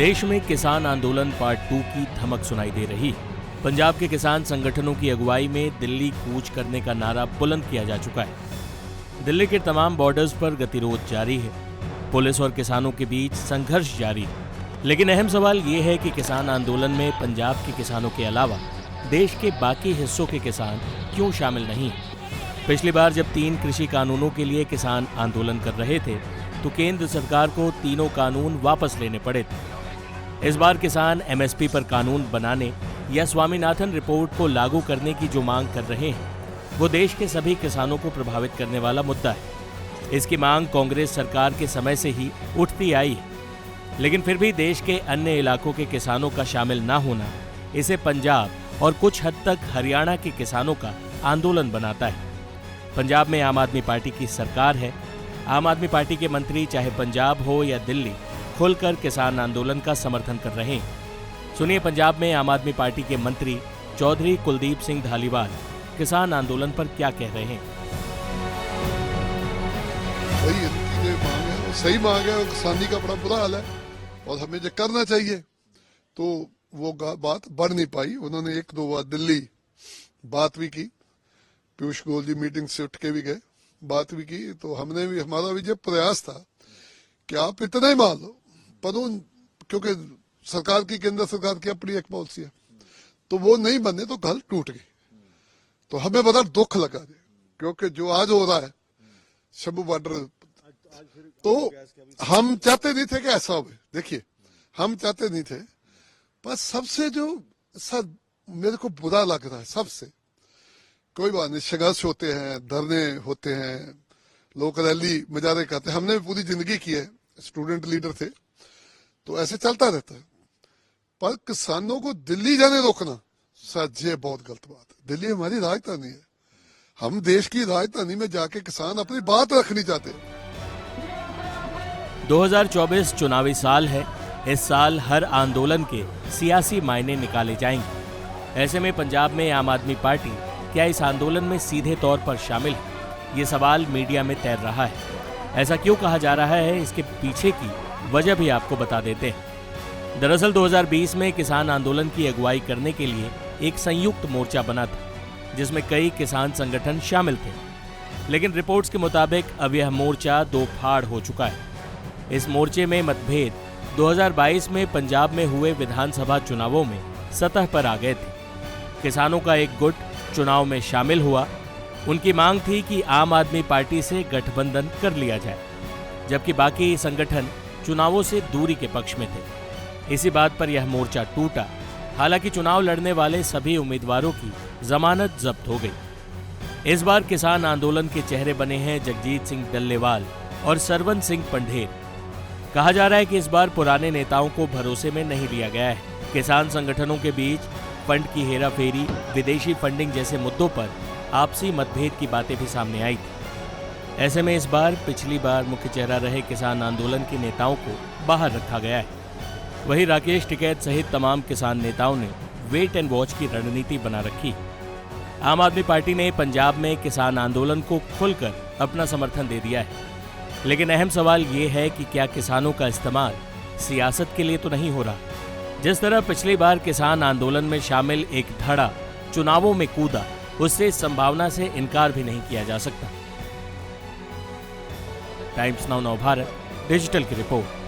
देश में किसान आंदोलन पार्ट 2 की धमक सुनाई दे रही है। पंजाब के किसान संगठनों की अगुवाई में दिल्ली कूच करने का नारा बुलंद किया जा चुका है। दिल्ली के तमाम बॉर्डर्स पर गतिरोध जारी है। पुलिस और किसानों के बीच संघर्ष जारी है। लेकिन अहम सवाल ये है कि किसान आंदोलन में पंजाब के किसानों के अलावा देश के बाकी हिस्सों के किसान क्यों शामिल नहीं? पिछली बार जब 3 कृषि कानूनों के लिए किसान आंदोलन कर रहे थे तो केंद्र सरकार को तीनों कानून वापस लेने पड़े थे। इस बार किसान एमएसपी पर कानून बनाने या स्वामीनाथन रिपोर्ट को लागू करने की जो मांग कर रहे हैं वो देश के सभी किसानों को प्रभावित करने वाला मुद्दा है। इसकी मांग कांग्रेस सरकार के समय से ही उठती आई है, लेकिन फिर भी देश के अन्य इलाकों के किसानों का शामिल ना होना इसे पंजाब और कुछ हद तक हरियाणा के किसानों का आंदोलन बनाता है। पंजाब में आम आदमी पार्टी की सरकार है। आम आदमी पार्टी के मंत्री चाहे पंजाब हो या दिल्ली खुलकर किसान आंदोलन का समर्थन कर रहे हैं। सुनिए पंजाब में आम आदमी पार्टी के मंत्री चौधरी कुलदीप सिंह धालीवाल किसान आंदोलन पर क्या कह रहे हैं। वही इनकी जो मांग है वो सही मांग है और किसानी का बड़ा बुरा हाल है और हमें जो करना चाहिए तो वो बात बढ़ नहीं पाई। उन्होंने 1-2 बार दिल्ली बात भी की, पीयूष गोयल जी मीटिंग से उठ के भी गए, बात भी की। तो हमने भी, हमारा भी जब प्रयास था कि आप इतना ही मान लो, पर क्योंकि सरकार की, केंद्र सरकार की अपनी एक पॉलिसी है, तो वो नहीं बने तो गल टूट गई। तो हमें बड़ा दुख लगा क्योंकि जो आज हो रहा है शंभू बॉर्डर, तो हम चाहते नहीं थे कि ऐसा हो। देखिए हम चाहते नहीं थे, पर सबसे जो सर मेरे को बुरा लग रहा है, सबसे कोई बात नहीं, संघर्ष होते हैं, धरने होते हैं, लोग रैली मजारे करते हैं, हमने भी पूरी जिंदगी की है, स्टूडेंट लीडर थे, तो ऐसे चलता रहता है। पर किसानों को दिल्ली जाने रोकना सर ये बहुत गलत बात है। दिल्ली हमारी राजधानी है, हम देश की राजधानी में जाके किसान अपनी बात रखनी चाहते हैं। 2024 चुनावी साल है। इस साल हर आंदोलन के सियासी मायने निकाले जाएंगे। ऐसे में पंजाब में आम आदमी पार्टी क्या इस आंदोलन में सीधे तौर पर शामिल है? ये सवाल मीडिया में तैर रहा है। ऐसा क्यों कहा जा रहा है, इसके पीछे की वजह भी आपको बता देते हैं। दरअसल 2020 में किसान आंदोलन की अगुवाई करने के लिए एक संयुक्त मोर्चा बना था जिसमें कई किसान संगठन शामिल थे, लेकिन रिपोर्ट्स के मुताबिक अब यह मोर्चा 2 फाड़ हो चुका है। इस मोर्चे में मतभेद 2022 में पंजाब में हुए विधानसभा चुनावों में सतह पर आ गए थे। किसानों का एक गुट चुनाव में शामिल हुआ। उनकी मांग थी कि आम आदमी पार्टी से गठबंधन कर लिया जाए, जबकि बाकी संगठन चुनावों से दूरी के पक्ष में थे। इसी बात पर यह मोर्चा टूटा। हालांकि चुनाव लड़ने वाले सभी उम्मीदवारों की जमानत जब्त हो गई। इस बार किसान आंदोलन के चेहरे बने हैं जगजीत सिंह डल्लेवाल और सरवन सिंह पंढेर। कहा जा रहा है कि इस बार पुराने नेताओं को भरोसे में नहीं लिया गया है। किसान संगठनों के बीच फंड की हेराफेरी, विदेशी फंडिंग जैसे मुद्दों पर आपसी मतभेद की बातें भी सामने आई थी। ऐसे में इस बार पिछली बार मुख्य चेहरा रहे किसान आंदोलन के नेताओं को बाहर रखा गया है। वहीं राकेश टिकैत सहित तमाम किसान नेताओं ने वेट एंड वॉच की रणनीति बना रखी। आम आदमी पार्टी ने पंजाब में किसान आंदोलन को खुलकर अपना समर्थन दे दिया है, लेकिन अहम सवाल ये है कि क्या किसानों का इस्तेमाल सियासत के लिए तो नहीं हो रहा? जिस तरह पिछली बार किसान आंदोलन में शामिल एक धड़ा चुनावों में कूदा, उससे इस संभावना से इनकार भी नहीं किया जा सकता। टाइम्स नाउ नवभारत डिजिटल की रिपोर्ट।